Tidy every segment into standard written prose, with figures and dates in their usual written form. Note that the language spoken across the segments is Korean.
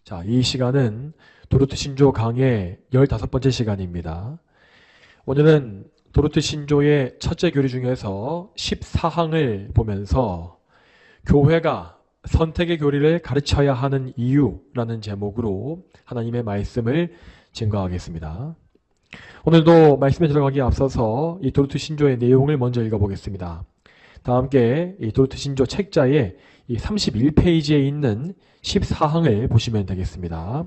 자, 이 시간은 도르트 신조 강의 15번째 시간입니다. 오늘은 도르트 신조의 첫째 교리 중에서 14항을 보면서 교회가 선택의 교리를 가르쳐야 하는 이유라는 제목으로 하나님의 말씀을 증거하겠습니다. 오늘도 말씀에 들어가기에 앞서서 이 도르트 신조의 내용을 먼저 읽어보겠습니다. 다 함께 이 도르트 신조 책자의 이 31페이지에 있는 14항을 보시면 되겠습니다.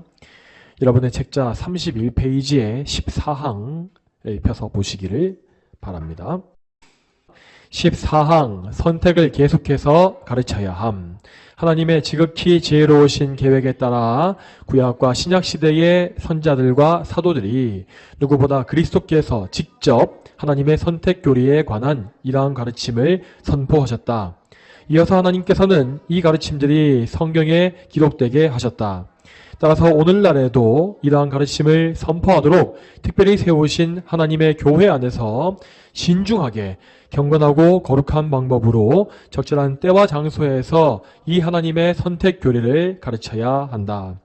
여러분의 책자 31페이지에 14항을 펴서 보시기를 바랍니다. 14항 선택을 계속해서 가르쳐야 함. 하나님의 지극히 지혜로우신 계획에 따라 구약과 신약 시대의 선자들과 사도들이 누구보다 그리스도께서 직접 하나님의 선택 교리에 관한 이러한 가르침을 선포하셨다. 이어서 하나님께서는 이 가르침들이 성경에 기록되게 하셨다. 따라서 오늘날에도 이러한 가르침을 선포하도록 특별히 세우신 하나님의 교회 안에서 신중하게 경건하고 거룩한 방법으로 적절한 때와 장소에서 이 하나님의 선택 교리를 가르쳐야 한다.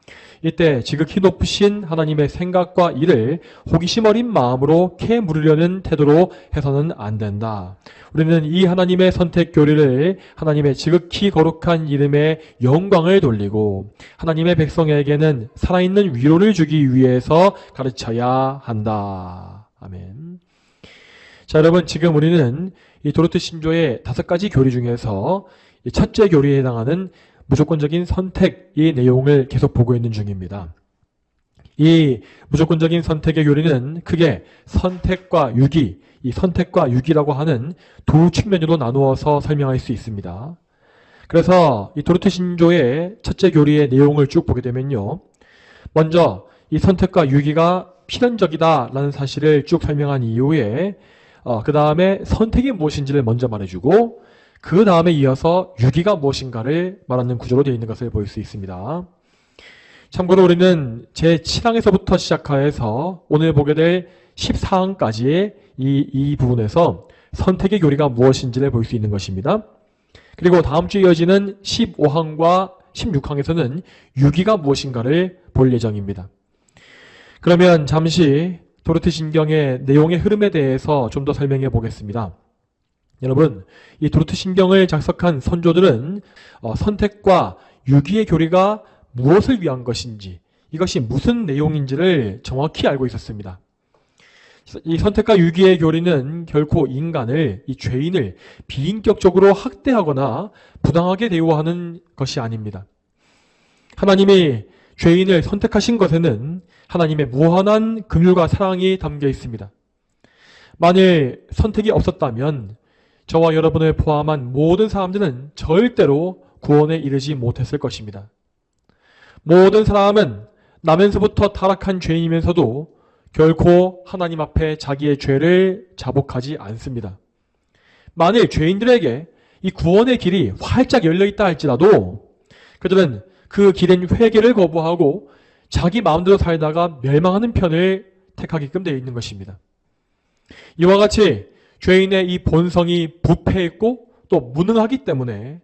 이때 지극히 높으신 하나님의 생각과 일을 호기심 어린 마음으로 캐물으려는 태도로 해서는 안 된다. 우리는 이 하나님의 선택 교리를 하나님의 지극히 거룩한 이름에 영광을 돌리고 하나님의 백성에게는 살아있는 위로를 주기 위해서 가르쳐야 한다. 아멘. 자, 여러분, 지금 우리는 이 도르트 신조의 5가지 교리 중에서 첫째 교리에 해당하는 무조건적인 선택의 내용을 계속 보고 있는 중입니다. 이 무조건적인 선택의 교리는 크게 선택과 유기, 이 선택과 유기라고 하는 두 측면으로 나누어서 설명할 수 있습니다. 그래서 이 도르트 신조의 첫째 교리의 내용을 쭉 보게 되면요. 먼저 이 선택과 유기가 필연적이다라는 사실을 쭉 설명한 이후에 그 다음에 선택이 무엇인지를 먼저 말해주고 그 다음에 이어서 유기가 무엇인가를 말하는 구조로 되어 있는 것을 볼 수 있습니다. 참고로 우리는 제7항에서부터 시작하여서 오늘 보게 될 14항까지의 이 부분에서 선택의 교리가 무엇인지를 볼 수 있는 것입니다. 그리고 다음 주에 이어지는 15항과 16항에서는 유기가 무엇인가를 볼 예정입니다. 그러면 잠시 도르트 신경의 내용의 흐름에 대해서 좀 더 설명해 보겠습니다. 여러분, 이 도르트 신경을 작성한 선조들은 선택과 유기의 교리가 무엇을 위한 것인지, 이것이 무슨 내용인지를 정확히 알고 있었습니다. 이 선택과 유기의 교리는 결코 인간을, 이 죄인을 비인격적으로 학대하거나 부당하게 대우하는 것이 아닙니다. 하나님이 죄인을 선택하신 것에는 하나님의 무한한 긍휼과 사랑이 담겨 있습니다. 만일 선택이 없었다면 저와 여러분을 포함한 모든 사람들은 절대로 구원에 이르지 못했을 것입니다. 모든 사람은 나면서부터 타락한 죄인이면서도 결코 하나님 앞에 자기의 죄를 자복하지 않습니다. 만일 죄인들에게 이 구원의 길이 활짝 열려있다 할지라도 그들은 그 길엔 회개를 거부하고 자기 마음대로 살다가 멸망하는 편을 택하게끔 되어 있는 것입니다. 이와 같이 죄인의 이 본성이 부패했고 또 무능하기 때문에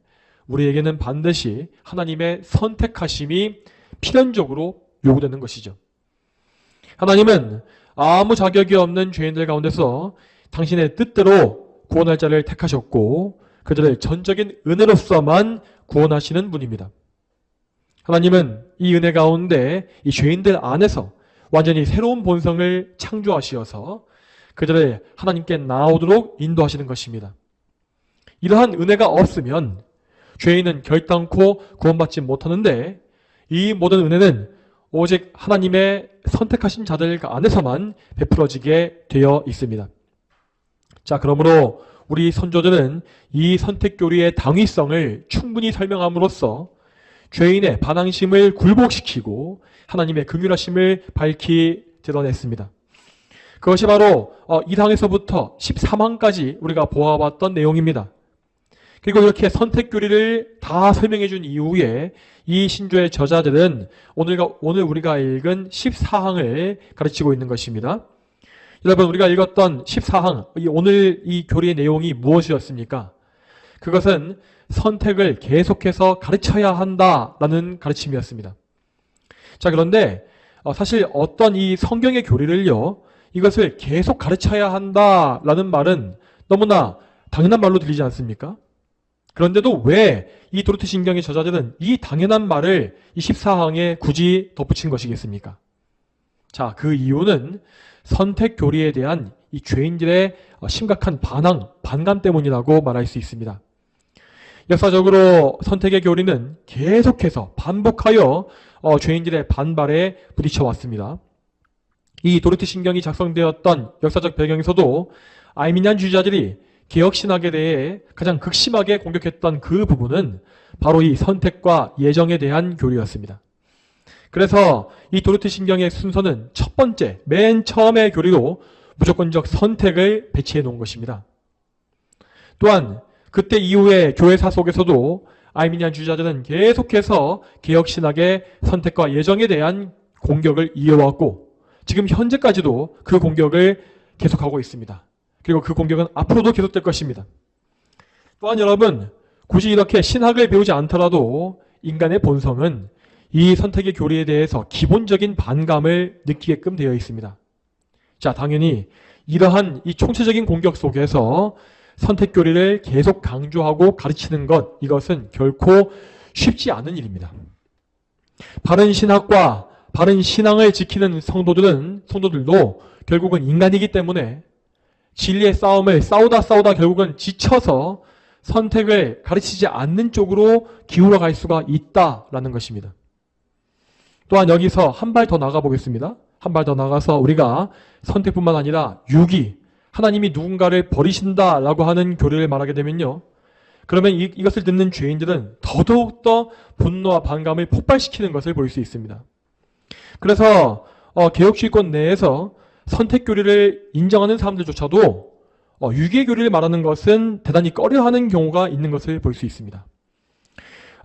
우리에게는 반드시 하나님의 선택하심이 필연적으로 요구되는 것이죠. 하나님은 아무 자격이 없는 죄인들 가운데서 당신의 뜻대로 구원할 자를 택하셨고 그들을 전적인 은혜로서만 구원하시는 분입니다. 하나님은 이 은혜 가운데 이 죄인들 안에서 완전히 새로운 본성을 창조하시어서 그들을 하나님께 나오도록 인도하시는 것입니다. 이러한 은혜가 없으면 죄인은 결단코 구원받지 못하는데 이 모든 은혜는 오직 하나님의 선택하신 자들 안에서만 베풀어지게 되어 있습니다. 자, 그러므로 우리 선조들은 이 선택교리의 당위성을 충분히 설명함으로써 죄인의 반항심을 굴복시키고 하나님의 긍휼하심을 밝히 드러냈습니다. 그것이 바로 1항에서부터 13항까지 우리가 보아봤던 내용입니다. 그리고 이렇게 선택교리를 다 설명해 준 이후에 이 신조의 저자들은 오늘 우리가 읽은 14항을 가르치고 있는 것입니다. 여러분, 우리가 읽었던 14항, 오늘 이 교리의 내용이 무엇이었습니까? 그것은 선택을 계속해서 가르쳐야 한다라는 가르침이었습니다. 자, 그런데 사실 어떤 이 성경의 교리를요, 이것을 계속 가르쳐야 한다라는 말은 너무나 당연한 말로 들리지 않습니까? 그런데도 왜 이 도르트 신경의 저자들은 이 당연한 말을 이 14항에 굳이 덧붙인 것이겠습니까? 자, 그 이유는 선택 교리에 대한 이 죄인들의 심각한 반감 때문이라고 말할 수 있습니다. 역사적으로 선택의 교리는 계속해서 반복하여 죄인들의 반발에 부딪혀 왔습니다. 이 도르트 신경이 작성되었던 역사적 배경에서도 아르미니안주의자들이 개혁신학에 대해 가장 극심하게 공격했던 그 부분은 바로 이 선택과 예정에 대한 교리였습니다. 그래서 이 도르트 신경의 순서는 첫 번째, 맨 처음의 교리로 무조건적 선택을 배치해 놓은 것입니다. 또한 그때 이후에 교회사 속에서도 아르미니안주의자들은 계속해서 개혁신학의 선택과 예정에 대한 공격을 이어왔고 지금 현재까지도 그 공격을 계속하고 있습니다. 그리고 그 공격은 앞으로도 계속될 것입니다. 또한 여러분, 굳이 이렇게 신학을 배우지 않더라도 인간의 본성은 이 선택의 교리에 대해서 기본적인 반감을 느끼게끔 되어 있습니다. 자, 당연히 이러한 이 총체적인 공격 속에서 선택 교리를 계속 강조하고 가르치는 것, 이것은 결코 쉽지 않은 일입니다. 바른 신학과 바른 신앙을 지키는 성도들도 결국은 인간이기 때문에 진리의 싸움을 싸우다 결국은 지쳐서 선택을 가르치지 않는 쪽으로 기울어 갈 수가 있다라는 것입니다. 또한 여기서 한 발 더 나가 보겠습니다. 한 발 더 나가서 우리가 선택뿐만 아니라 유기, 하나님이 누군가를 버리신다라고 하는 교리를 말하게 되면요. 그러면 이것을 듣는 죄인들은 더더욱더 분노와 반감을 폭발시키는 것을 볼 수 있습니다. 그래서 개혁주의권 내에서 선택 교리를 인정하는 사람들조차도 유기의 교리를 말하는 것은 대단히 꺼려하는 경우가 있는 것을 볼 수 있습니다.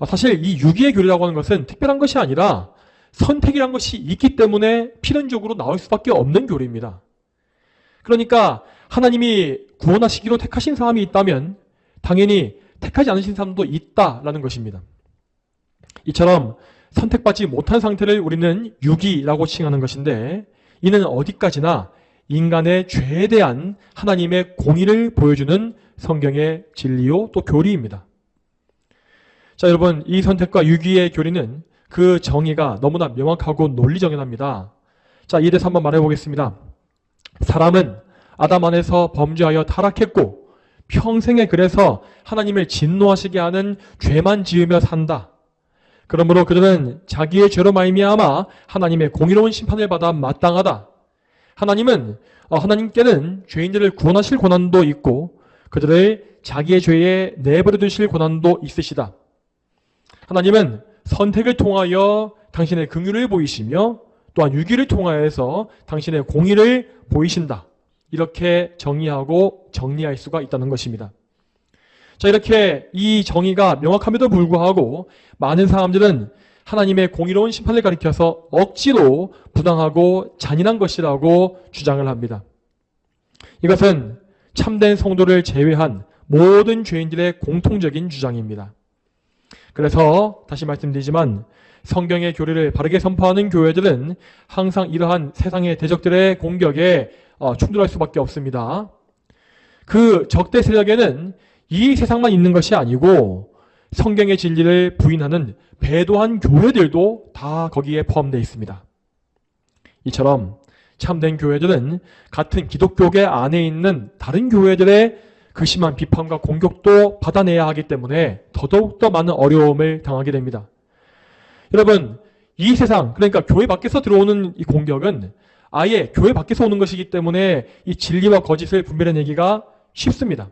사실 이 유기의 교리라고 하는 것은 특별한 것이 아니라 선택이란 것이 있기 때문에 필연적으로 나올 수밖에 없는 교리입니다. 그러니까 하나님이 구원하시기로 택하신 사람이 있다면 당연히 택하지 않으신 사람도 있다라는 것입니다. 이처럼 선택받지 못한 상태를 우리는 유기라고 칭하는 것인데 이는 어디까지나 인간의 죄에 대한 하나님의 공의를 보여주는 성경의 진리요 또 교리입니다. 자, 여러분, 이 선택과 유기의 교리는 그 정의가 너무나 명확하고 논리정연합니다. 자, 이에 대해서 한번 말해보겠습니다. 사람은 아담 안에서 범죄하여 타락했고 평생에 그래서 하나님을 진노하시게 하는 죄만 지으며 산다. 그러므로 그들은 자기의 죄로 말미암아 하나님의 공의로운 심판을 받아 마땅하다. 하나님께는 죄인들을 구원하실 권한도 있고 그들을 자기의 죄에 내버려 두실 권한도 있으시다. 하나님은 선택을 통하여 당신의 긍휼을 보이시며 또한 유기를 통하여서 당신의 공의를 보이신다. 이렇게 정의하고 정리할 수가 있다는 것입니다. 자, 이렇게 이 정의가 명확함에도 불구하고 많은 사람들은 하나님의 공의로운 심판을 가리켜서 억지로 부당하고 잔인한 것이라고 주장을 합니다. 이것은 참된 성도를 제외한 모든 죄인들의 공통적인 주장입니다. 그래서 다시 말씀드리지만 성경의 교리를 바르게 선포하는 교회들은 항상 이러한 세상의 대적들의 공격에 충돌할 수밖에 없습니다. 그 적대 세력에는 이 세상만 있는 것이 아니고 성경의 진리를 부인하는 배도한 교회들도 다 거기에 포함되어 있습니다. 이처럼 참된 교회들은 같은 기독교계 안에 있는 다른 교회들의 그 심한 비판과 공격도 받아내야 하기 때문에 더더욱더 많은 어려움을 당하게 됩니다. 여러분, 이 세상, 그러니까 교회 밖에서 들어오는 이 공격은 아예 교회 밖에서 오는 것이기 때문에 이 진리와 거짓을 분별해내기가 쉽습니다.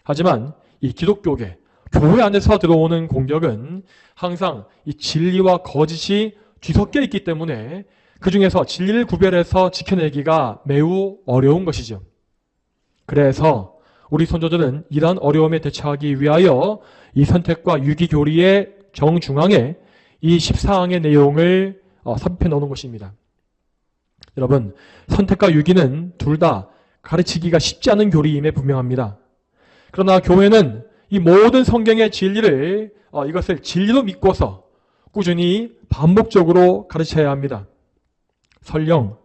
하지만 이 기독교계, 교회 안에서 들어오는 공격은 항상 이 진리와 거짓이 뒤섞여 있기 때문에 그 중에서 진리를 구별해서 지켜내기가 매우 어려운 것이죠. 그래서 우리 선조들은 이러한 어려움에 대처하기 위하여 이 선택과 유기교리의 정중앙에 이 14항의 내용을 삽입해 넣는 것입니다. 여러분, 선택과 유기는 둘 다 가르치기가 쉽지 않은 교리임에 분명합니다. 그러나 교회는 이 모든 성경의 진리를 이것을 진리로 믿고서 꾸준히 반복적으로 가르쳐야 합니다. 설령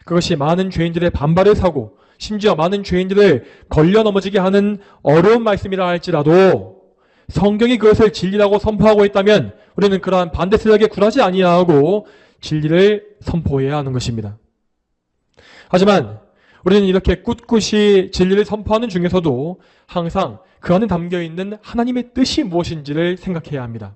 그것이 많은 죄인들의 반발을 사고 심지어 많은 죄인들을 걸려 넘어지게 하는 어려운 말씀이라 할지라도 성경이 그것을 진리라고 선포하고 있다면 우리는 그러한 반대 세력에 굴하지 아니하고 진리를 선포해야 하는 것입니다. 하지만 우리는 이렇게 꿋꿋이 진리를 선포하는 중에서도 항상 그 안에 담겨있는 하나님의 뜻이 무엇인지를 생각해야 합니다.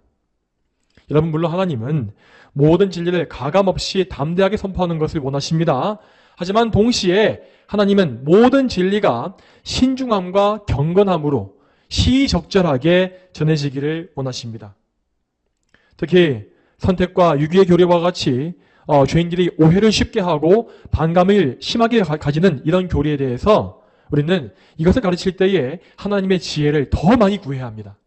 여러분, 물론 하나님은 모든 진리를 가감없이 담대하게 선포하는 것을 원하십니다. 하지만 동시에 하나님은 모든 진리가 신중함과 경건함으로 시의적절하게 전해지기를 원하십니다. 특히 선택과 유기의 교리와 같이 죄인들이 오해를 쉽게 하고 반감을 심하게 가지는 이런 교리에 대해서 우리는 이것을 가르칠 때에 하나님의 지혜를 더 많이 구해야 합니다.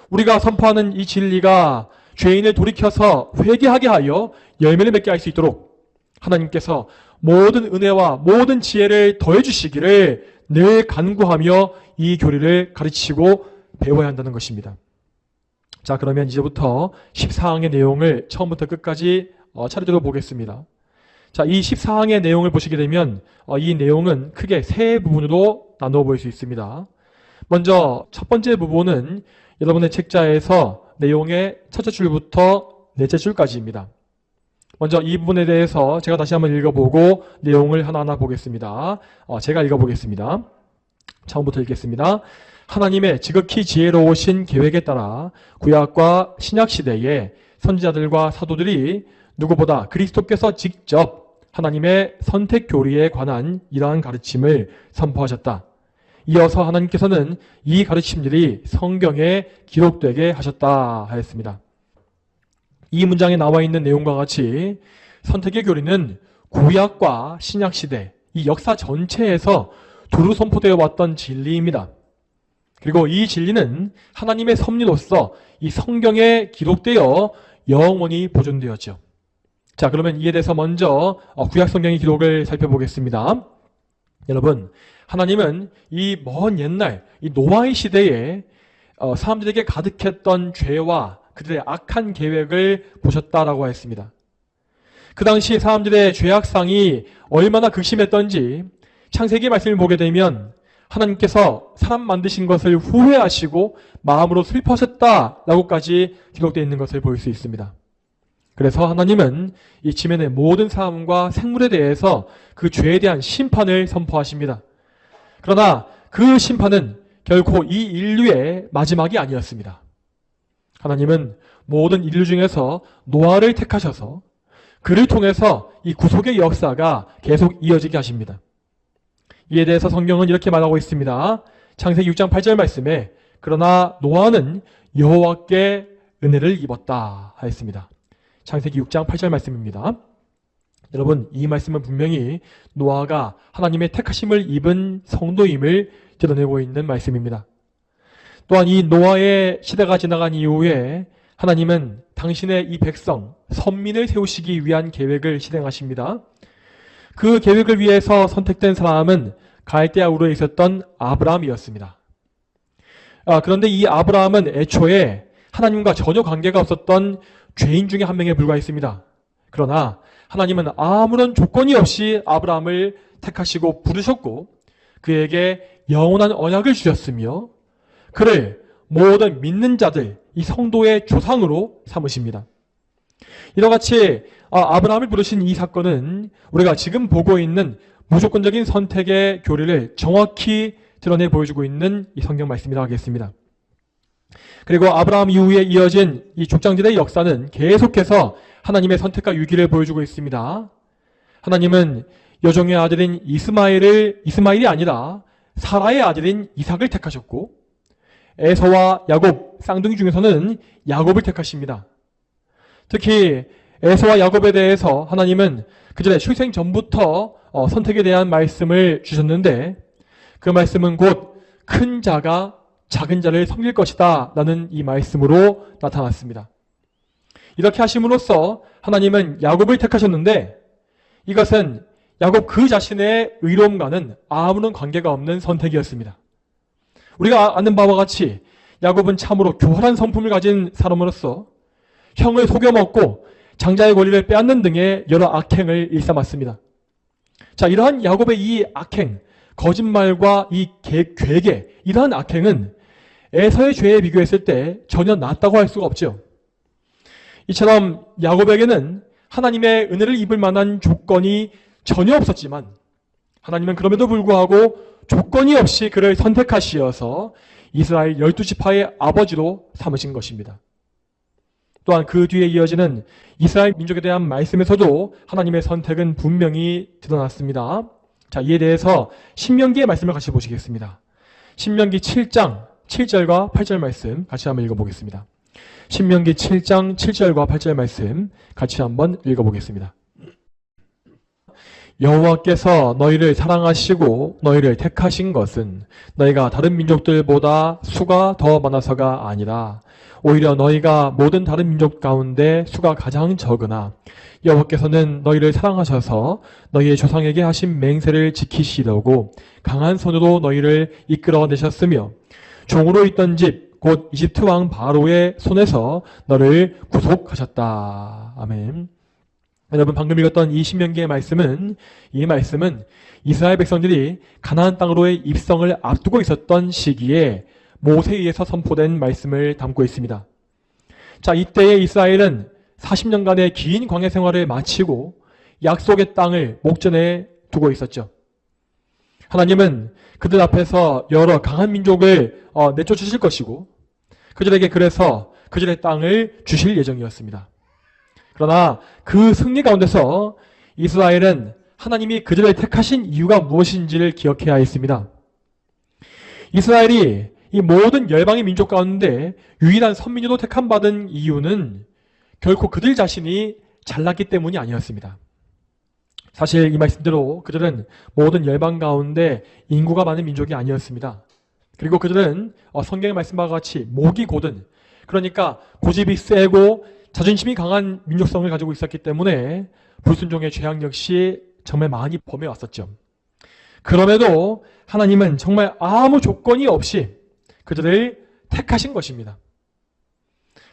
우리가 선포하는 이 진리가 죄인을 돌이켜서 회개하게 하여 열매를 맺게 할 수 있도록 하나님께서 모든 은혜와 모든 지혜를 더해 주시기를 늘 간구하며 이 교리를 가르치고 배워야 한다는 것입니다. 자, 그러면 이제부터 14항의 내용을 처음부터 끝까지 차례대로 보겠습니다. 자, 이 14항의 내용을 보시게 되면 이 내용은 크게 세 부분으로 나누어 볼 수 있습니다. 먼저 첫 번째 부분은 여러분의 책자에서 내용의 첫째 줄부터 넷째 줄까지입니다. 먼저 이 부분에 대해서 제가 다시 한번 읽어보고 내용을 하나하나 보겠습니다. 제가 읽어보겠습니다. 처음부터 읽겠습니다. 하나님의 지극히 지혜로우신 계획에 따라 구약과 신약 시대에 선지자들과 사도들이 누구보다 그리스도께서 직접 하나님의 선택 교리에 관한 이러한 가르침을 선포하셨다. 이어서 하나님께서는 이 가르침들이 성경에 기록되게 하셨다 하였습니다. 이 문장에 나와 있는 내용과 같이 선택의 교리는 구약과 신약 시대, 이 역사 전체에서 두루 선포되어 왔던 진리입니다. 그리고 이 진리는 하나님의 섭리로서 이 성경에 기록되어 영원히 보존되었죠. 자, 그러면 이에 대해서 먼저 구약 성경의 기록을 살펴보겠습니다. 여러분, 하나님은 이 먼 옛날 이 노아의 시대에 사람들에게 가득했던 죄와 그들의 악한 계획을 보셨다라고 했습니다. 그 당시 사람들의 죄악상이 얼마나 극심했던지 창세기 말씀을 보게 되면 하나님께서 사람 만드신 것을 후회하시고 마음으로 슬퍼하셨다라고까지 기록되어 있는 것을 볼 수 있습니다. 그래서 하나님은 이 지면의 모든 사람과 생물에 대해서 그 죄에 대한 심판을 선포하십니다. 그러나 그 심판은 결코 이 인류의 마지막이 아니었습니다. 하나님은 모든 인류 중에서 노아를 택하셔서 그를 통해서 이 구속의 역사가 계속 이어지게 하십니다. 이에 대해서 성경은 이렇게 말하고 있습니다. 창세기 6장 8절 말씀에 그러나 노아는 여호와께 은혜를 입었다 하였습니다. 창세기 6장 8절 말씀입니다. 여러분, 이 말씀은 분명히 노아가 하나님의 택하심을 입은 성도임을 드러내고 있는 말씀입니다. 또한 이 노아의 시대가 지나간 이후에 하나님은 당신의 이 백성, 선민을 세우시기 위한 계획을 실행하십니다. 그 계획을 위해서 선택된 사람은 갈대아 우르에 있었던 아브라함이었습니다. 그런데 이 아브라함은 애초에 하나님과 전혀 관계가 없었던 죄인 중에 한 명에 불과했습니다. 그러나 하나님은 아무런 조건이 없이 아브라함을 택하시고 부르셨고 그에게 영원한 언약을 주셨으며 그를 모든 믿는 자들, 이 성도의 조상으로 삼으십니다. 이와 같이 아브라함을 부르신 이 사건은 우리가 지금 보고 있는 무조건적인 선택의 교리를 정확히 드러내 보여주고 있는 이 성경 말씀이라고 하겠습니다. 그리고 아브라함 이후에 이어진 이 족장들의 역사는 계속해서 하나님의 선택과 유기를 보여주고 있습니다. 하나님은 여종의 아들인 이스마엘이 아니라 사라의 아들인 이삭을 택하셨고 에서와 야곱 쌍둥이 중에서는 야곱을 택하십니다. 특히 에서와 야곱에 대해서 하나님은 그들의 출생 전부터 선택에 대한 말씀을 주셨는데 그 말씀은 곧 큰 자가 작은 자를 섬길 것이다 라는 이 말씀으로 나타났습니다. 이렇게 하심으로써 하나님은 야곱을 택하셨는데 이것은 야곱 그 자신의 의로움과는 아무런 관계가 없는 선택이었습니다. 우리가 아는 바와 같이 야곱은 참으로 교활한 성품을 가진 사람으로서 형을 속여먹고 장자의 권리를 빼앗는 등의 여러 악행을 일삼았습니다. 자, 이러한 야곱의 이 악행, 거짓말과 이 괴계, 이러한 악행은 에서의 죄에 비교했을 때 전혀 낫다고 할 수가 없죠. 이처럼 야곱에게는 하나님의 은혜를 입을 만한 조건이 전혀 없었지만 하나님은 그럼에도 불구하고 조건이 없이 그를 선택하시어서 이스라엘 12지파의 아버지로 삼으신 것입니다. 또한 그 뒤에 이어지는 이스라엘 민족에 대한 말씀에서도 하나님의 선택은 분명히 드러났습니다. 자, 이에 대해서 신명기의 말씀을 같이 보시겠습니다. 신명기 7장 7절과 8절 말씀 같이 한번 읽어보겠습니다. 신명기 7장 7절과 8절 말씀 같이 한번 읽어보겠습니다. 여호와께서 너희를 사랑하시고 너희를 택하신 것은 너희가 다른 민족들보다 수가 더 많아서가 아니라 오히려 너희가 모든 다른 민족 가운데 수가 가장 적으나 여호와께서는 너희를 사랑하셔서 너희의 조상에게 하신 맹세를 지키시려고 강한 손으로 너희를 이끌어내셨으며 종으로 있던 집 곧 이집트 왕 바로의 손에서 너를 구속하셨다. 아멘. 여러분, 방금 읽었던 이 신명기의 말씀은 이스라엘 백성들이 가나안 땅으로의 입성을 앞두고 있었던 시기에 모세에 의해서 선포된 말씀을 담고 있습니다. 자, 이때의 이스라엘은 40년간의 긴 광야 생활을 마치고 약속의 땅을 목전에 두고 있었죠. 하나님은 그들 앞에서 여러 강한 민족을 내쫓으실 것이고 그들에게 그래서 그들의 땅을 주실 예정이었습니다. 그러나 그 승리 가운데서 이스라엘은 하나님이 그들을 택하신 이유가 무엇인지를 기억해야 했습니다. 이스라엘이 이 모든 열방의 민족 가운데 유일한 선민으로 택함받은 이유는 결코 그들 자신이 잘났기 때문이 아니었습니다. 사실 이 말씀대로 그들은 모든 열방 가운데 인구가 많은 민족이 아니었습니다. 그리고 그들은 성경의 말씀과 같이 목이 곧은, 그러니까 고집이 세고 자존심이 강한 민족성을 가지고 있었기 때문에 불순종의 죄악 역시 정말 많이 범해왔었죠. 그럼에도 하나님은 정말 아무 조건이 없이 그들을 택하신 것입니다.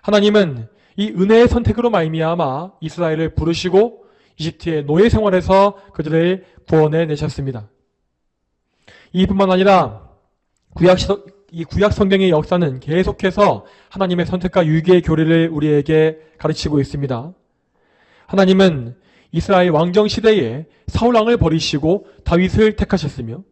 하나님은 이 은혜의 선택으로 말미암아 이스라엘을 부르시고 이집트의 노예 생활에서 그들을 구원해 내셨습니다. 이뿐만 아니라 구약 성경의 역사는 계속해서 하나님의 선택과 유기의 교리를 우리에게 가르치고 있습니다. 하나님은 이스라엘 왕정 시대에 사울 왕을 버리시고 다윗을 택하셨으며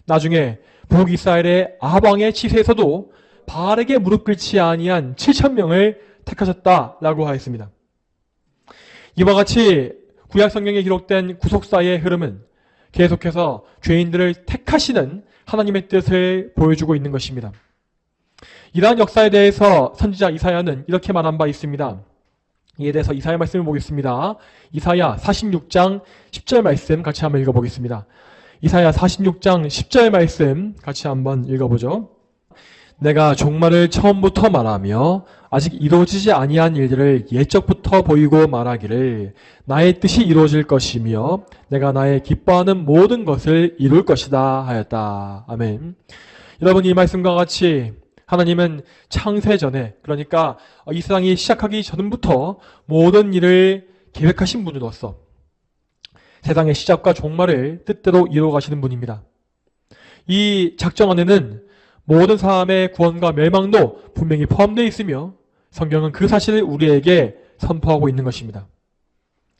나중에 북이스라엘의 아합 왕의 치세에서도 바알에게 무릎 꿇지 아니한 7,000명을 택하셨다라고 하였습니다. 이와 같이 구약 성경에 기록된 구속사의 흐름은 계속해서 죄인들을 택하시는 하나님의 뜻을 보여주고 있는 것입니다. 이러한 역사에 대해서 선지자 이사야는 이렇게 말한 바 있습니다. 이에 대해서 이사야 말씀을 보겠습니다. 이사야 46장 10절 말씀 같이 한번 읽어보겠습니다. 이사야 46장 10절 말씀 같이 한번 읽어보죠. 내가 종말을 처음부터 말하며 아직 이루어지지 아니한 일들을 옛적부터 보이고 말하기를 나의 뜻이 이루어질 것이며 내가 나의 기뻐하는 모든 것을 이룰 것이다 하였다. 아멘. 여러분, 이 말씀과 같이 하나님은 창세 전에, 그러니까 이 세상이 시작하기 전부터 모든 일을 계획하신 분으로서 세상의 시작과 종말을 뜻대로 이루어 가시는 분입니다. 이 작정 안에는 모든 사람의 구원과 멸망도 분명히 포함되어 있으며 성경은 그 사실을 우리에게 선포하고 있는 것입니다.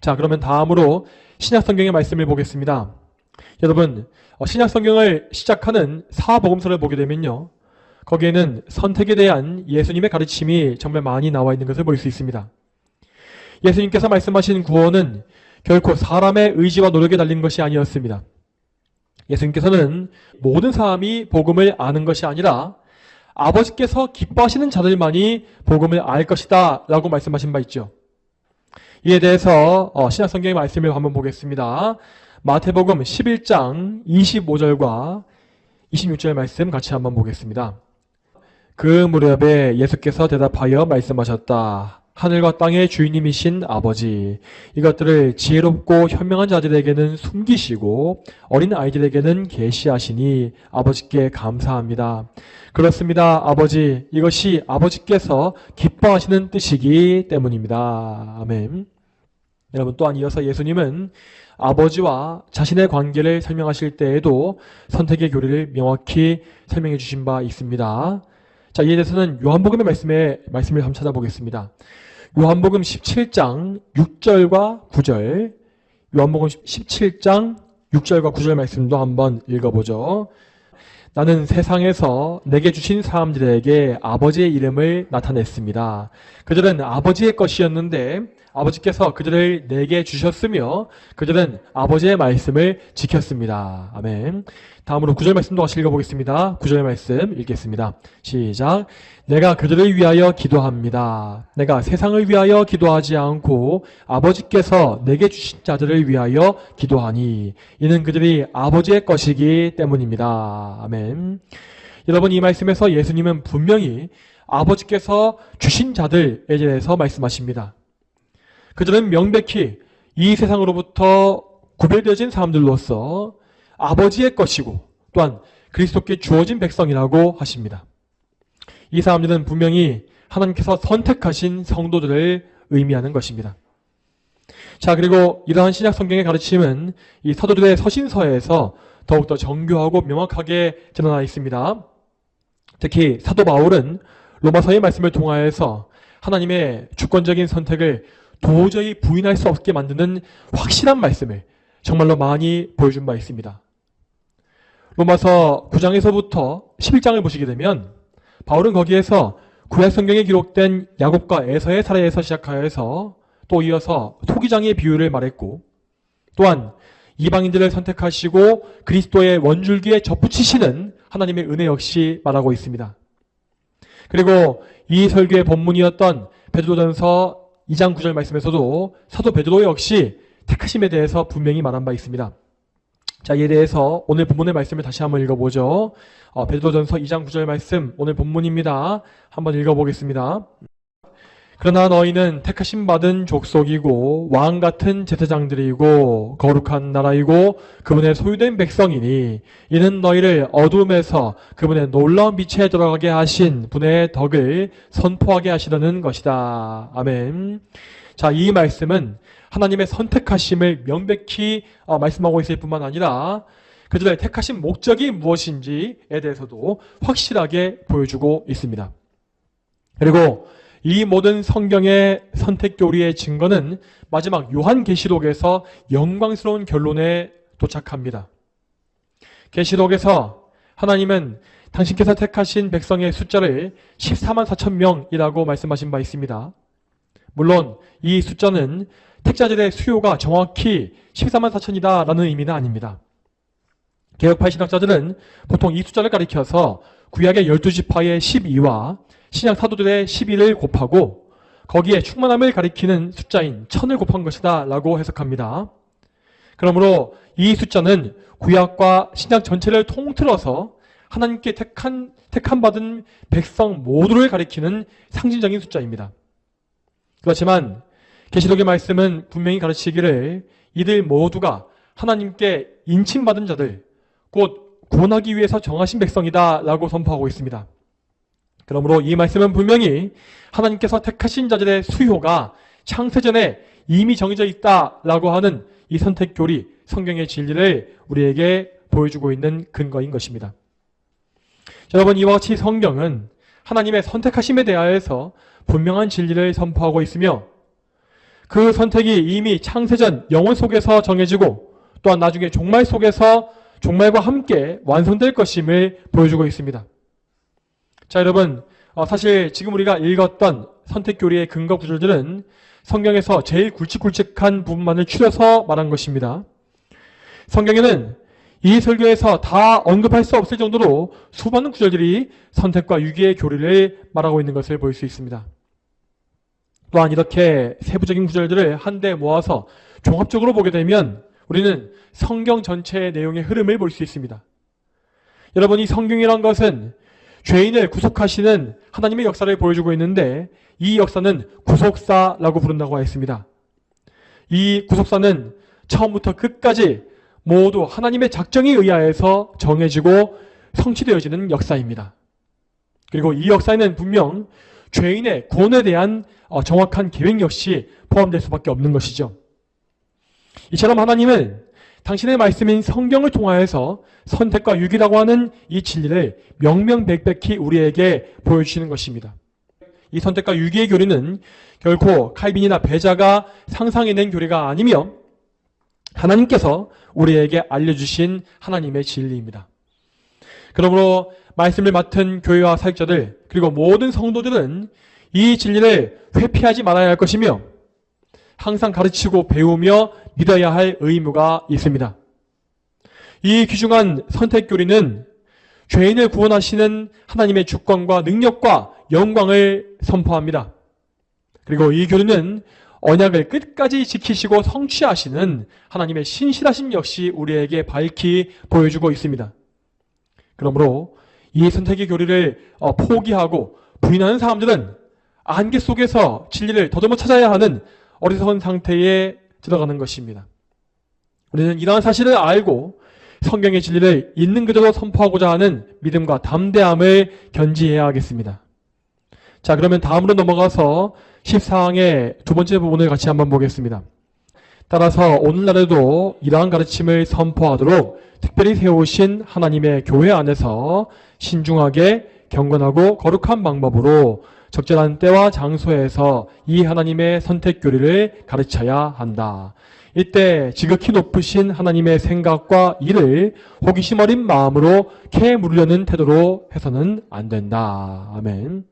자, 그러면 다음으로 신약 성경의 말씀을 보겠습니다. 여러분, 신약 성경을 시작하는 사복음서를 보게 되면요, 거기에는 선택에 대한 예수님의 가르침이 정말 많이 나와 있는 것을 볼 수 있습니다. 예수님께서 말씀하신 구원은 결코 사람의 의지와 노력에 달린 것이 아니었습니다. 예수님께서는 모든 사람이 복음을 아는 것이 아니라 아버지께서 기뻐하시는 자들만이 복음을 알 것이다 라고 말씀하신 바 있죠. 이에 대해서 신약 성경의 말씀을 한번 보겠습니다. 마태복음 11장 25절과 26절 말씀 같이 한번 보겠습니다. 그 무렵에 예수께서 대답하여 말씀하셨다. 하늘과 땅의 주인님이신 아버지, 이것들을 지혜롭고 현명한 자들에게는 숨기시고 어린 아이들에게는 계시하시니 아버지께 감사합니다. 그렇습니다. 아버지, 이것이 아버지께서 기뻐하시는 뜻이기 때문입니다. 아멘. 여러분, 또한 이어서 예수님은 아버지와 자신의 관계를 설명하실 때에도 선택의 교리를 명확히 설명해 주신 바 있습니다. 자, 이에 대해서는 요한복음의 말씀을 한번 찾아보겠습니다. 요한복음 17장 6절과 9절, 요한복음 17장 6절과 9절 말씀도 한번 읽어보죠. 나는 세상에서 내게 주신 사람들에게 아버지의 이름을 나타냈습니다. 그들은 아버지의 것이었는데 아버지께서 그들을 내게 주셨으며 그들은 아버지의 말씀을 지켰습니다. 아멘. 다음으로 9절 말씀도 같이 읽어보겠습니다. 9절 말씀 읽겠습니다. 시작. 내가 그들을 위하여 기도합니다. 내가 세상을 위하여 기도하지 않고 아버지께서 내게 주신 자들을 위하여 기도하니 이는 그들이 아버지의 것이기 때문입니다. 아멘. 여러분, 이 말씀에서 예수님은 분명히 아버지께서 주신 자들에 대해서 말씀하십니다. 그들은 명백히 이 세상으로부터 구별되어진 사람들로서 아버지의 것이고 또한 그리스도께 주어진 백성이라고 하십니다. 이 사람들은 분명히 하나님께서 선택하신 성도들을 의미하는 것입니다. 자, 그리고 이러한 신약 성경의 가르침은 이 사도들의 서신서에서 더욱더 정교하고 명확하게 드러나 있습니다. 특히 사도 바울은 로마서의 말씀을 통하여서 하나님의 주권적인 선택을 도저히 부인할 수 없게 만드는 확실한 말씀을 정말로 많이 보여준 바 있습니다. 로마서 9장에서부터 11장을 보시게 되면 바울은 거기에서 구약 성경에 기록된 야곱과 에서의 사례에서 시작하여서 또 이어서 토기장의 비유를 말했고 또한 이방인들을 선택하시고 그리스도의 원줄기에 접붙이시는 하나님의 은혜 역시 말하고 있습니다. 그리고 이 설교의 본문이었던 베드로전서 2장 9절 말씀에서도 사도 베드로 역시 택하심에 대해서 분명히 말한 바 있습니다. 자, 이에 대해서 오늘 본문의 말씀을 다시 한번 읽어보죠. 베드로전서 2장 9절 말씀, 오늘 본문입니다. 한번 읽어보겠습니다. 그러나 너희는 택하심 받은 족속이고 왕 같은 제사장들이고 거룩한 나라이고 그분의 소유된 백성이니 이는 너희를 어둠에서 그분의 놀라운 빛에 들어가게 하신 분의 덕을 선포하게 하시려는 것이다. 아멘. 자, 이 말씀은 하나님의 선택하심을 명백히 말씀하고 있을 뿐만 아니라 그들의 택하신 목적이 무엇인지에 대해서도 확실하게 보여주고 있습니다. 그리고 이 모든 성경의 선택 교리의 증거는 마지막 요한계시록에서 영광스러운 결론에 도착합니다. 계시록에서 하나님은 당신께서 택하신 백성의 숫자를 14만 4천 명이라고 말씀하신 바 있습니다. 물론 이 숫자는 택자들의 수요가 정확히 14만 4천이다 라는 의미는 아닙니다. 개혁파의 신학자들은 보통 이 숫자를 가리켜서 구약의 12지파의 12와 신약 사도들의 11을 곱하고 거기에 충만함을 가리키는 숫자인 1000을 곱한 것이다 라고 해석합니다. 그러므로 이 숫자는 구약과 신약 전체를 통틀어서 하나님께 택함 받은 백성 모두를 가리키는 상징적인 숫자입니다. 그렇지만 계시록의 말씀은 분명히 가르치기를 이들 모두가 하나님께 인침받은 자들, 곧 구원하기 위해서 정하신 백성이다 라고 선포하고 있습니다. 그러므로 이 말씀은 분명히 하나님께서 택하신 자들의 수요가 창세전에 이미 정해져 있다라고 하는 이 선택교리, 성경의 진리를 우리에게 보여주고 있는 근거인 것입니다. 여러분, 이와 같이 성경은 하나님의 선택하심에 대하여서 분명한 진리를 선포하고 있으며 그 선택이 이미 창세전 영원 속에서 정해지고 또한 나중에 종말 속에서 종말과 함께 완성될 것임을 보여주고 있습니다. 자, 여러분, 사실 지금 우리가 읽었던 선택교리의 근거 구절들은 성경에서 제일 굵직굵직한 부분만을 추려서 말한 것입니다. 성경에는 이 설교에서 다 언급할 수 없을 정도로 수많은 구절들이 선택과 유기의 교리를 말하고 있는 것을 볼 수 있습니다. 또한 이렇게 세부적인 구절들을 한데 모아서 종합적으로 보게 되면 우리는 성경 전체의 내용의 흐름을 볼 수 있습니다. 여러분, 이 성경이란 것은 죄인을 구속하시는 하나님의 역사를 보여주고 있는데 이 역사는 구속사라고 부른다고 했습니다. 이 구속사는 처음부터 끝까지 모두 하나님의 작정에 의하여서 정해지고 성취되어지는 역사입니다. 그리고 이 역사에는 분명 죄인의 구원에 대한 정확한 계획 역시 포함될 수밖에 없는 것이죠. 이처럼 하나님은 당신의 말씀인 성경을 통하여서 선택과 유기라고 하는 이 진리를 명명백백히 우리에게 보여주시는 것입니다. 이 선택과 유기의 교리는 결코 칼빈이나 배자가 상상해낸 교리가 아니며 하나님께서 우리에게 알려주신 하나님의 진리입니다. 그러므로 말씀을 맡은 교회와 사역자들 그리고 모든 성도들은 이 진리를 회피하지 말아야 할 것이며 항상 가르치고 배우며 믿어야 할 의무가 있습니다. 이 귀중한 선택교리는 죄인을 구원하시는 하나님의 주권과 능력과 영광을 선포합니다. 그리고 이 교리는 언약을 끝까지 지키시고 성취하시는 하나님의 신실하심 역시 우리에게 밝히 보여주고 있습니다. 그러므로 이 선택의 교리를 포기하고 부인하는 사람들은 안개 속에서 진리를 더듬어 찾아야 하는 어리석은 상태에 들어가는 것입니다. 우리는 이러한 사실을 알고 성경의 진리를 있는 그대로 선포하고자 하는 믿음과 담대함을 견지해야 하겠습니다. 자, 그러면 다음으로 넘어가서 14항의 두 번째 부분을 같이 한번 보겠습니다. 따라서 오늘날에도 이러한 가르침을 선포하도록 특별히 세우신 하나님의 교회 안에서 신중하게 경건하고 거룩한 방법으로 적절한 때와 장소에서 이 하나님의 선택교리를 가르쳐야 한다. 이때 지극히 높으신 하나님의 생각과 일을 호기심 어린 마음으로 캐물으려는 태도로 해서는 안 된다. 아멘.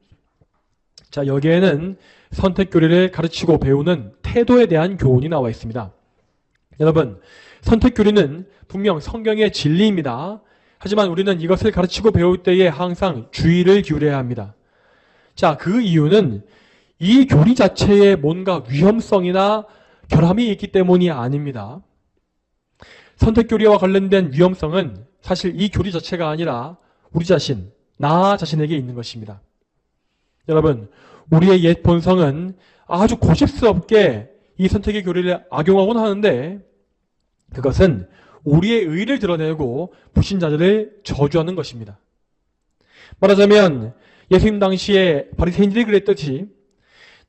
자, 여기에는 선택교리를 가르치고 배우는 태도에 대한 교훈이 나와 있습니다. 여러분, 선택교리는 분명 성경의 진리입니다. 하지만 우리는 이것을 가르치고 배울 때에 항상 주의를 기울여야 합니다. 자, 그 이유는 이 교리 자체에 뭔가 위험성이나 결함이 있기 때문이 아닙니다. 선택교리와 관련된 위험성은 사실 이 교리 자체가 아니라 우리 자신, 나 자신에게 있는 것입니다. 여러분, 우리의 옛 본성은 아주 고집스럽게 이 선택의 교리를 악용하곤 하는데 그것은 우리의 의를 드러내고 불신자들을 저주하는 것입니다. 말하자면 예수님 당시에 바리새인들이 그랬듯이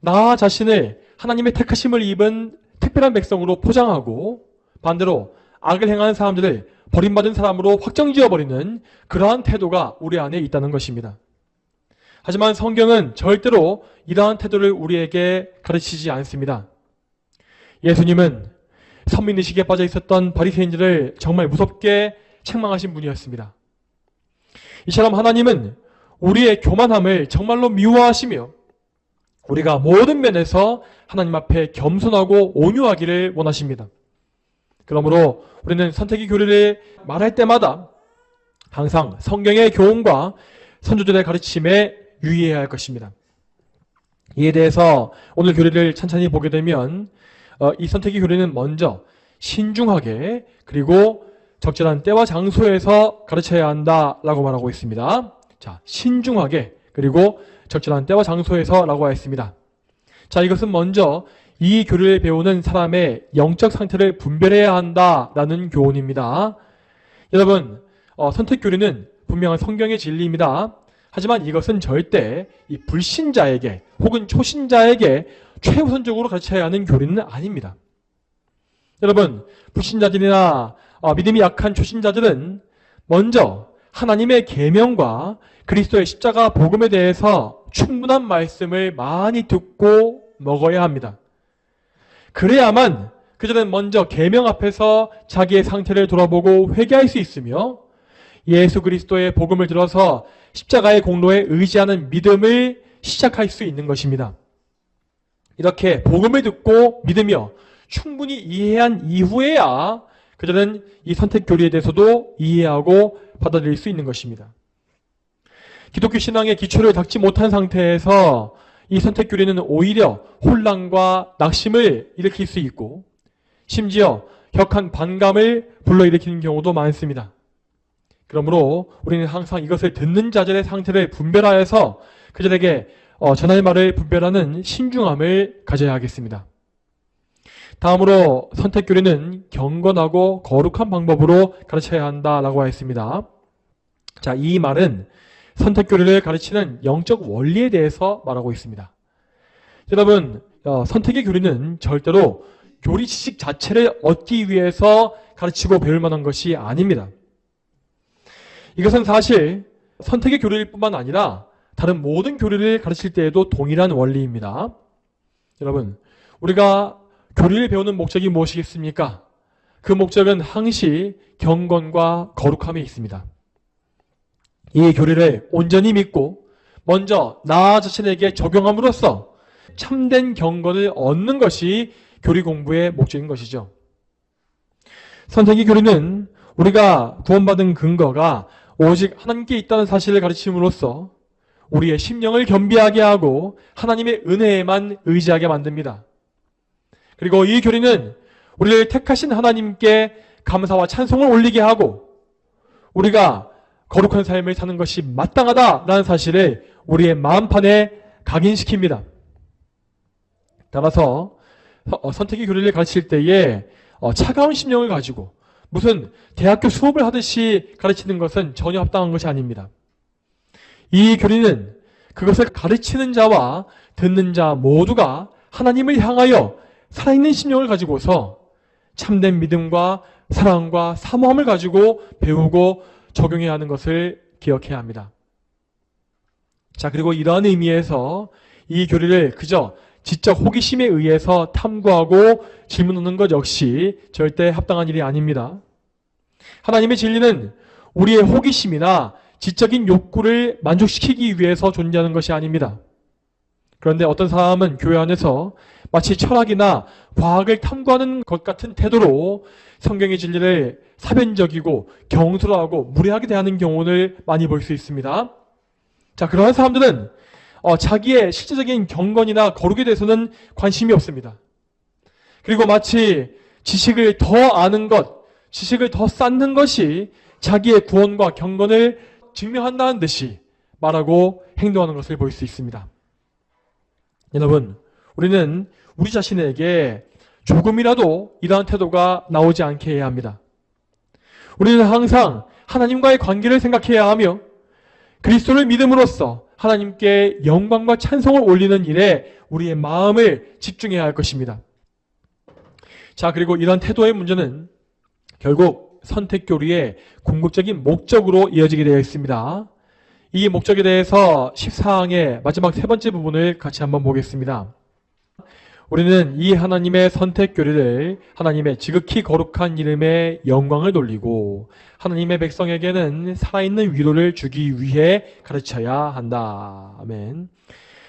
나 자신을 하나님의 택하심을 입은 특별한 백성으로 포장하고 반대로 악을 행하는 사람들을 버림받은 사람으로 확정지어버리는 그러한 태도가 우리 안에 있다는 것입니다. 하지만 성경은 절대로 이러한 태도를 우리에게 가르치지 않습니다. 예수님은 선민의식에 빠져 있었던 바리새인들을 정말 무섭게 책망하신 분이었습니다. 이처럼 하나님은 우리의 교만함을 정말로 미워하시며 우리가 모든 면에서 하나님 앞에 겸손하고 온유하기를 원하십니다. 그러므로 우리는 선택의 교리를 말할 때마다 항상 성경의 교훈과 선조들의 가르침에 유의해야 할 것입니다. 이에 대해서 오늘 교리를 천천히 보게 되면 이 선택의 교리는 먼저 신중하게 그리고 적절한 때와 장소에서 가르쳐야 한다라고 말하고 있습니다. 자, 신중하게 그리고 적절한 때와 장소에서 라고 하였습니다. 자, 이것은 먼저 이 교리를 배우는 사람의 영적 상태를 분별해야 한다라는 교훈입니다. 여러분, 선택교리는 분명한 성경의 진리입니다. 하지만 이것은 절대 이 불신자에게 혹은 초신자에게 최우선적으로 가르쳐야 하는 교리는 아닙니다. 여러분, 불신자들이나 믿음이 약한 초신자들은 먼저 하나님의 계명과 그리스도의 십자가 복음에 대해서 충분한 말씀을 많이 듣고 먹어야 합니다. 그래야만 그들은 먼저 계명 앞에서 자기의 상태를 돌아보고 회개할 수 있으며 예수 그리스도의 복음을 들어서 십자가의 공로에 의지하는 믿음을 시작할 수 있는 것입니다. 이렇게 복음을 듣고 믿으며 충분히 이해한 이후에야 그들은 이 선택교리에 대해서도 이해하고 받아들일 수 있는 것입니다. 기독교 신앙의 기초를 닦지 못한 상태에서 이 선택교리는 오히려 혼란과 낙심을 일으킬 수 있고 심지어 격한 반감을 불러일으키는 경우도 많습니다. 그러므로 우리는 항상 이것을 듣는 자들의 상태를 분별하여서 그들에게 전할 말을 분별하는 신중함을 가져야 하겠습니다. 다음으로 선택교리는 경건하고 거룩한 방법으로 가르쳐야 한다라고 하였습니다. 자, 이 말은 선택교리를 가르치는 영적 원리에 대해서 말하고 있습니다. 여러분, 선택의 교리는 절대로 교리 지식 자체를 얻기 위해서 가르치고 배울 만한 것이 아닙니다. 이것은 사실 선택의 교리일 뿐만 아니라 다른 모든 교리를 가르칠 때에도 동일한 원리입니다. 여러분, 우리가 교리를 배우는 목적이 무엇이겠습니까? 그 목적은 항시 경건과 거룩함에 있습니다. 이 교리를 온전히 믿고 먼저 나 자신에게 적용함으로써 참된 경건을 얻는 것이 교리 공부의 목적인 것이죠. 선택의 교리는 우리가 구원받은 근거가 오직 하나님께 있다는 사실을 가르침으로써 우리의 심령을 겸비하게 하고 하나님의 은혜에만 의지하게 만듭니다. 그리고 이 교리는 우리를 택하신 하나님께 감사와 찬송을 올리게 하고 우리가 거룩한 삶을 사는 것이 마땅하다라는 사실을 우리의 마음판에 각인시킵니다. 따라서 선택의 교리를 가르칠 때에 차가운 심령을 가지고 무슨 대학교 수업을 하듯이 가르치는 것은 전혀 합당한 것이 아닙니다. 이 교리는 그것을 가르치는 자와 듣는 자 모두가 하나님을 향하여 살아있는 심령을 가지고서 참된 믿음과 사랑과 사모함을 가지고 배우고 적용해야 하는 것을 기억해야 합니다. 자, 그리고 이러한 의미에서 이 교리를 그저 지적 호기심에 의해서 탐구하고 질문하는 것 역시 절대 합당한 일이 아닙니다. 하나님의 진리는 우리의 호기심이나 지적인 욕구를 만족시키기 위해서 존재하는 것이 아닙니다. 그런데 어떤 사람은 교회 안에서 마치 철학이나 과학을 탐구하는 것 같은 태도로 성경의 진리를 사변적이고 경솔하고 무례하게 대하는 경우를 많이 볼 수 있습니다. 자, 그러한 사람들은 자기의 실제적인 경건이나 거룩에 대해서는 관심이 없습니다. 그리고 마치 지식을 더 아는 것, 지식을 더 쌓는 것이 자기의 구원과 경건을 증명한다는 듯이 말하고 행동하는 것을 볼 수 있습니다. 여러분, 우리는 우리 자신에게 조금이라도 이러한 태도가 나오지 않게 해야 합니다. 우리는 항상 하나님과의 관계를 생각해야 하며 그리스도를 믿음으로써 하나님께 영광과 찬송을 올리는 일에 우리의 마음을 집중해야 할 것입니다. 자, 그리고 이런 태도의 문제는 결국 선택교리의 궁극적인 목적으로 이어지게 되어 있습니다. 이 목적에 대해서 14항의 마지막 세 번째 부분을 같이 한번 보겠습니다. 우리는 이 하나님의 선택교리를 하나님의 지극히 거룩한 이름의 영광을 돌리고 하나님의 백성에게는 살아있는 위로를 주기 위해 가르쳐야 한다. 아멘.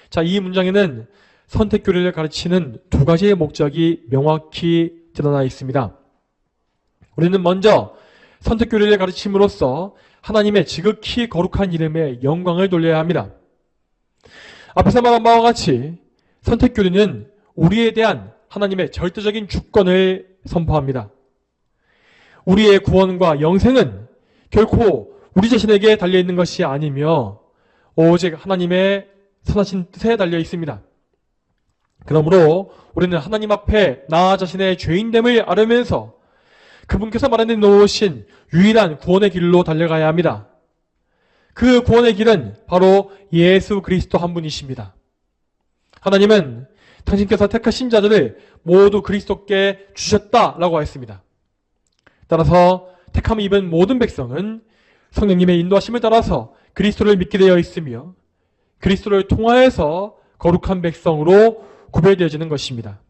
자, 이 문장에는 선택교리를 가르치는 두 가지의 목적이 명확히 드러나 있습니다. 우리는 먼저 선택교리를 가르침으로써 하나님의 지극히 거룩한 이름의 영광을 돌려야 합니다. 앞에서 말한 바와 같이 선택교리는 우리에 대한 하나님의 절대적인 주권을 선포합니다. 우리의 구원과 영생은 결코 우리 자신에게 달려있는 것이 아니며 오직 하나님의 선하신 뜻에 달려 있습니다. 그러므로 우리는 하나님 앞에 나 자신의 죄인됨을 알으면서 그분께서 마련해 놓으신 유일한 구원의 길로 달려가야 합니다. 그 구원의 길은 바로 예수 그리스도 한 분이십니다. 하나님은 당신께서 택하신 자들을 모두 그리스도께 주셨다라고 했습니다. 따라서 택함을 입은 모든 백성은 성령님의 인도하심을 따라서 그리스도를 믿게 되어 있으며 그리스도를 통하여서 거룩한 백성으로 구별되어지는 것입니다.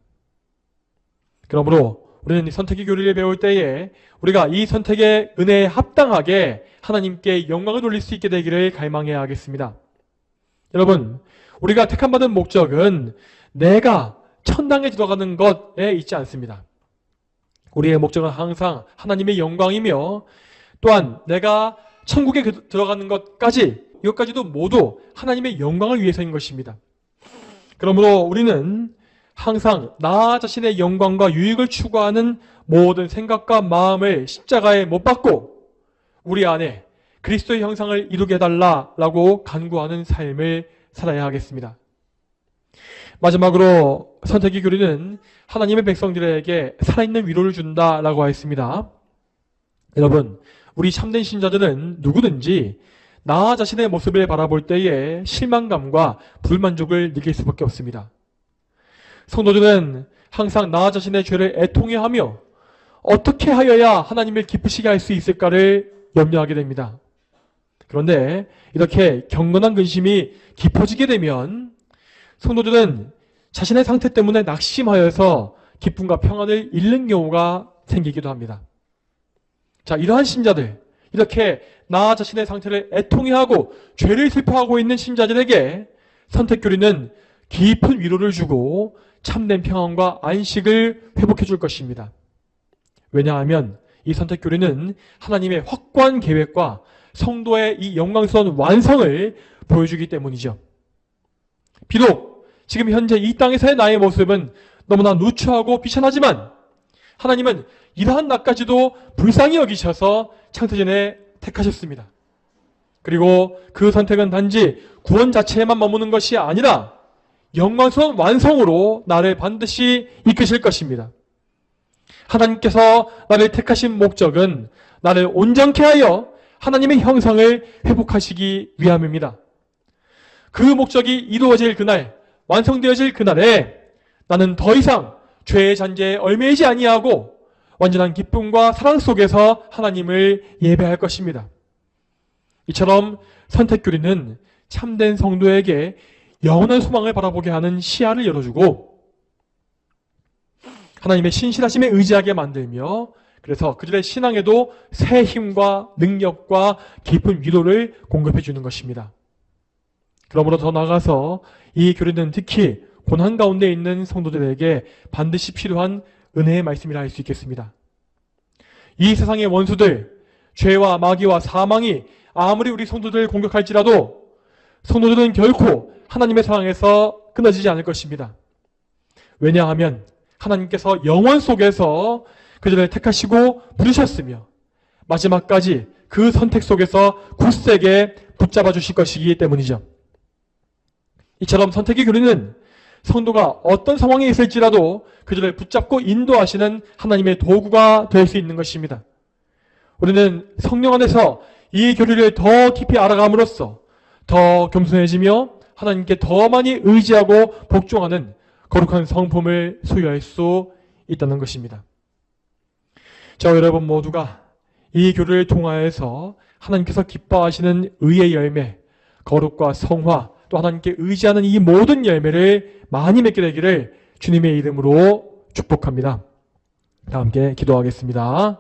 그러므로 우리는 선택의 교리를 배울 때에 우리가 이 선택의 은혜에 합당하게 하나님께 영광을 돌릴 수 있게 되기를 갈망해야 하겠습니다. 여러분, 우리가 택함받은 목적은 내가 천당에 들어가는 것에 있지 않습니다. 우리의 목적은 항상 하나님의 영광이며 또한 내가 천국에 들어가는 것까지 이것까지도 모두 하나님의 영광을 위해서인 것입니다. 그러므로 우리는 항상 나 자신의 영광과 유익을 추구하는 모든 생각과 마음을 십자가에 못 박고 우리 안에 그리스도의 형상을 이루게 해달라고 간구하는 삶을 살아야 하겠습니다. 마지막으로 선택의 교리는 하나님의 백성들에게 살아있는 위로를 준다라고 하였습니다. 여러분, 우리 참된 신자들은 누구든지 나 자신의 모습을 바라볼 때에 실망감과 불만족을 느낄 수밖에 없습니다. 성도들은 항상 나 자신의 죄를 애통해하며 어떻게 하여야 하나님을 기쁘시게 할 수 있을까를 염려하게 됩니다. 그런데 이렇게 경건한 근심이 깊어지게 되면 성도들은 자신의 상태 때문에 낙심하여서 기쁨과 평안을 잃는 경우가 생기기도 합니다. 자, 이러한 신자들, 이렇게 나 자신의 상태를 애통해하고 죄를 슬퍼하고 있는 신자들에게 선택교리는 깊은 위로를 주고 참된 평안과 안식을 회복해 줄 것입니다. 왜냐하면 이 선택교리는 하나님의 확고한 계획과 성도의 이 영광스러운 완성을 보여주기 때문이죠. 비록 지금 현재 이 땅에서의 나의 모습은 너무나 누추하고 비천하지만 하나님은 이러한 나까지도 불쌍히 여기셔서 창세전에 택하셨습니다. 그리고 그 선택은 단지 구원 자체에만 머무는 것이 아니라 영광스러운 완성으로 나를 반드시 이끄실 것입니다. 하나님께서 나를 택하신 목적은 나를 온전케 하여 하나님의 형상을 회복하시기 위함입니다. 그 목적이 이루어질 그날, 완성되어질 그날에 나는 더 이상 죄의 잔재에 얽매이지 아니하고 완전한 기쁨과 사랑 속에서 하나님을 예배할 것입니다. 이처럼 선택교리는 참된 성도에게 영원한 소망을 바라보게 하는 시야를 열어주고 하나님의 신실하심에 의지하게 만들며 그래서 그들의 신앙에도 새 힘과 능력과 깊은 위로를 공급해 주는 것입니다. 그러므로 더 나아가서 이 교리는 특히 고난 가운데 있는 성도들에게 반드시 필요한 은혜의 말씀이라 할 수 있겠습니다. 이 세상의 원수들, 죄와 마귀와 사망이 아무리 우리 성도들을 공격할지라도 성도들은 결코 하나님의 사랑에서 끊어지지 않을 것입니다. 왜냐하면 하나님께서 영원 속에서 그들을 택하시고 부르셨으며 마지막까지 그 선택 속에서 굳세게 붙잡아 주실 것이기 때문이죠. 이처럼 선택의 교리는 성도가 어떤 상황에 있을지라도 그들을 붙잡고 인도하시는 하나님의 도구가 될 수 있는 것입니다. 우리는 성령 안에서 이 교리를 더 깊이 알아감으로써 더 겸손해지며 하나님께 더 많이 의지하고 복종하는 거룩한 성품을 소유할 수 있다는 것입니다. 저 여러분 모두가 이 교리를 통하여서 하나님께서 기뻐하시는 의의 열매, 거룩과 성화, 또 하나님께 의지하는 이 모든 열매를 많이 맺게 되기를 주님의 이름으로 축복합니다. 다 함께 기도하겠습니다.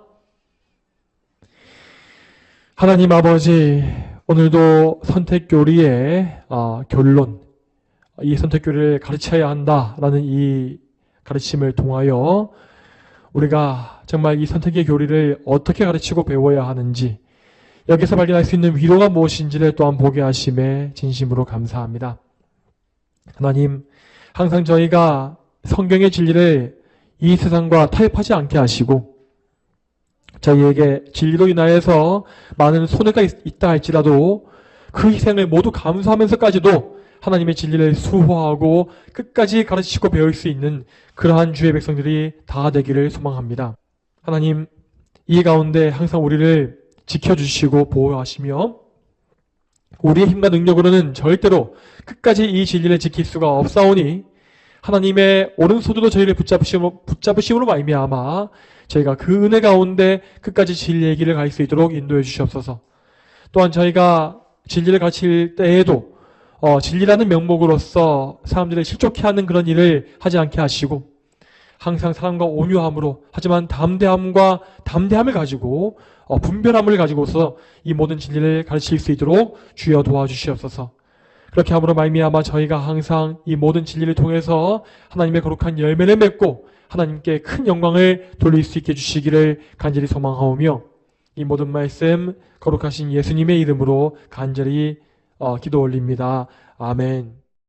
하나님 아버지, 오늘도 선택교리의 결론, 이 선택교리를 가르쳐야 한다라는 이 가르침을 통하여 우리가 정말 이 선택의 교리를 어떻게 가르치고 배워야 하는지, 여기서 발견할 수 있는 위로가 무엇인지를 또한 보게 하심에 진심으로 감사합니다. 하나님, 항상 저희가 성경의 진리를 이 세상과 타협하지 않게 하시고 저희에게 진리로 인하여서 많은 손해가 있다 할지라도 그 희생을 모두 감수하면서까지도 하나님의 진리를 수호하고 끝까지 가르치고 배울 수 있는 그러한 주의 백성들이 다 되기를 소망합니다. 하나님, 이 가운데 항상 우리를 지켜주시고 보호하시며 우리의 힘과 능력으로는 절대로 끝까지 이 진리를 지킬 수가 없사오니 하나님의 오른손으로 저희를 붙잡으심으로 말미암아 저희가 그 은혜 가운데 끝까지 진리의 길을 갈 수 있도록 인도해 주시옵소서. 또한 저희가 진리를 가르칠 때에도 진리라는 명목으로서 사람들을 실족해 하는 그런 일을 하지 않게 하시고 항상 사랑과 온유함으로 하지만 담대함을 가지고 분별함을 가지고서 이 모든 진리를 가르칠 수 있도록 주여 도와주시옵소서. 그렇게 함으로 말미암아 저희가 항상 이 모든 진리를 통해서 하나님의 거룩한 열매를 맺고 하나님께 큰 영광을 돌릴 수 있게 해주시기를 간절히 소망하오며 이 모든 말씀 거룩하신 예수님의 이름으로 간절히 기도 올립니다. 아멘.